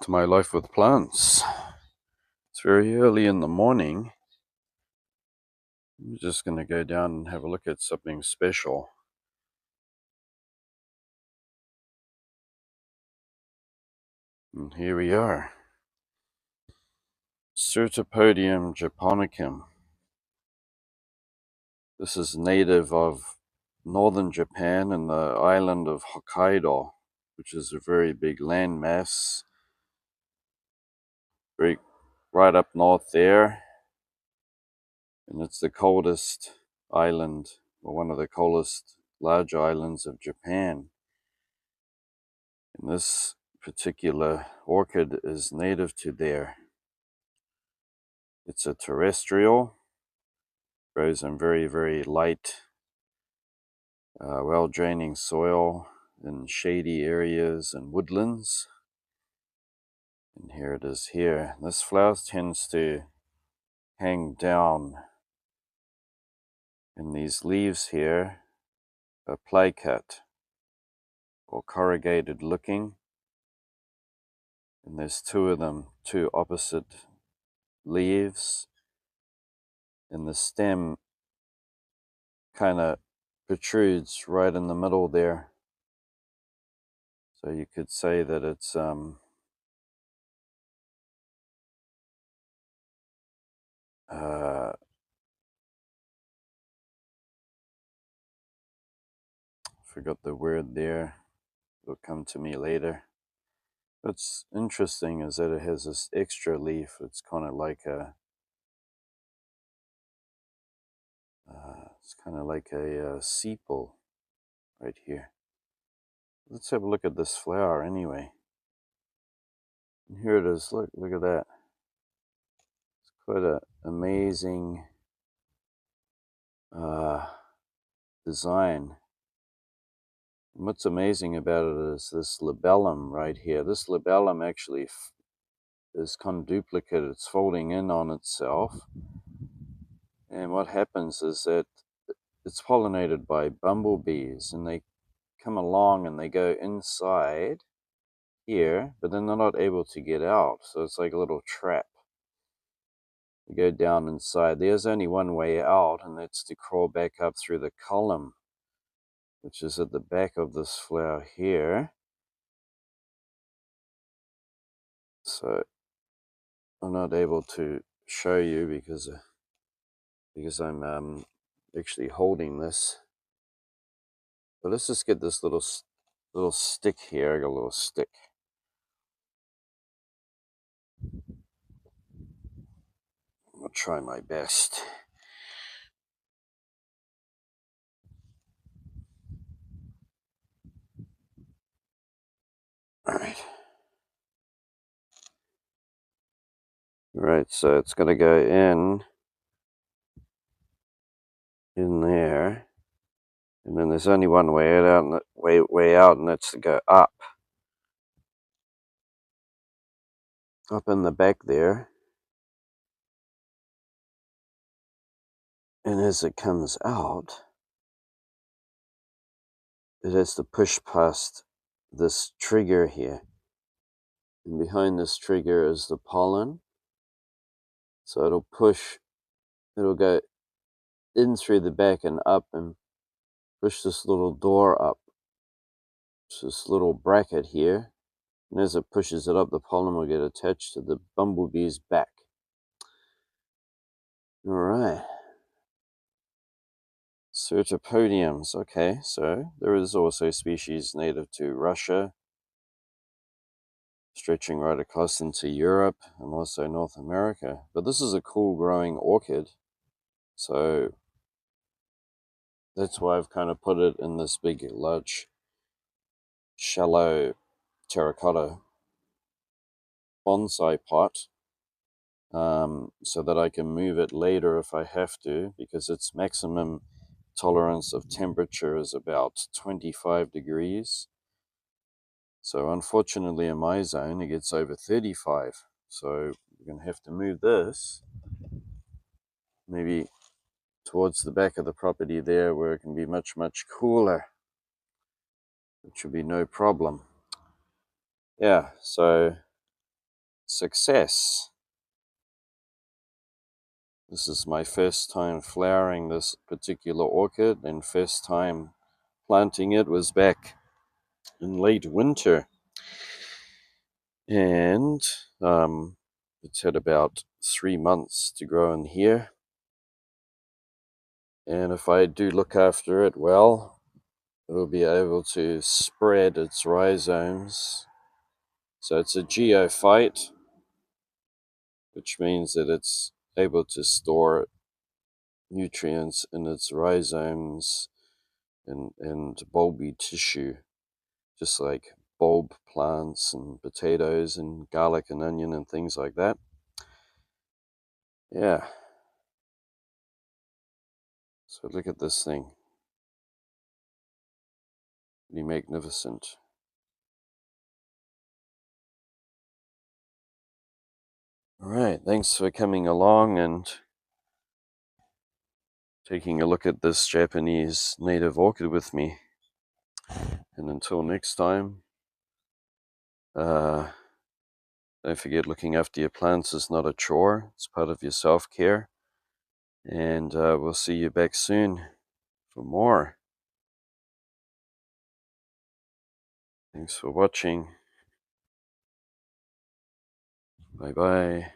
to my life with plants. It's very early in the morning. I'm just going to go down and have a look at something special. And here we are. Cypripedium japonicum. This is native of northern Japan and the island of Hokkaido, which is a very big landmass, right up north there. And it's the coldest island, or one of the coldest large islands of Japan. And this particular orchid is native to there. It's a terrestrial, grows in very, very light, well-draining soil in shady areas and woodlands. And here it is here. This flower tends to hang down, and these leaves here are plicat or corrugated looking. And there's two of them, two opposite leaves, and the stem kind of protrudes right in the middle there. So you could say that it's forgot the word there, it'll come to me later. What's interesting is that it has this extra leaf. It's kind of like a sepal right here. Let's have a look at this flower anyway. And here it is. Look at that. It's quite an amazing design. And what's amazing about it is this labellum right here. This labellum actually is conduplicate. It's folding in on itself. And what happens is that it's pollinated by bumblebees, and they come along and they go inside here, but then they're not able to get out. So it's like a little trap. You go down inside. There's only one way out, and that's to crawl back up through the column, which is at the back of this flower here. So I'm not able to show you because I'm actually holding this. But let's just get this little stick here. I got a little stick. I'll try my best. All right, so it's going to go in there, and then there's only one way out, and way out, and that's to go up in the back there. And as it comes out, it has to push past this trigger here, and behind this trigger is the pollen. So it'll go in through the back and up, and push this little door up. It's this little bracket here, and as it pushes it up, the pollen will get attached to the bumblebee's back. All right. Cypripediums. Okay, so there is also species native to Russia, stretching right across into Europe and also North America. But this is a cool growing orchid, so that's why I've kind of put it in this big, large, shallow terracotta bonsai pot, so that I can move it later if I have to, because its maximum tolerance of temperature is about 25 degrees. So unfortunately in my zone it gets over 35. So we're going to have to move this maybe towards the back of the property there, where it can be much, much cooler, which would be no problem. Yeah, so success. This is my first time flowering this particular orchid, and first time planting it was back in late winter. And it's had about 3 months to grow in here. And if I do look after it well, it will be able to spread its rhizomes. So it's a geophyte, which means that it's able to store nutrients in its rhizomes and bulby tissue, just like bulb plants and potatoes and garlic and onion and things like that. Yeah. So look at this thing. Pretty magnificent. All right, thanks for coming along and taking a look at this Japanese native orchid with me. And until next time, don't forget, looking after your plants is not a chore. It's part of your self-care. And we'll see you back soon for more. Thanks for watching. Bye-bye.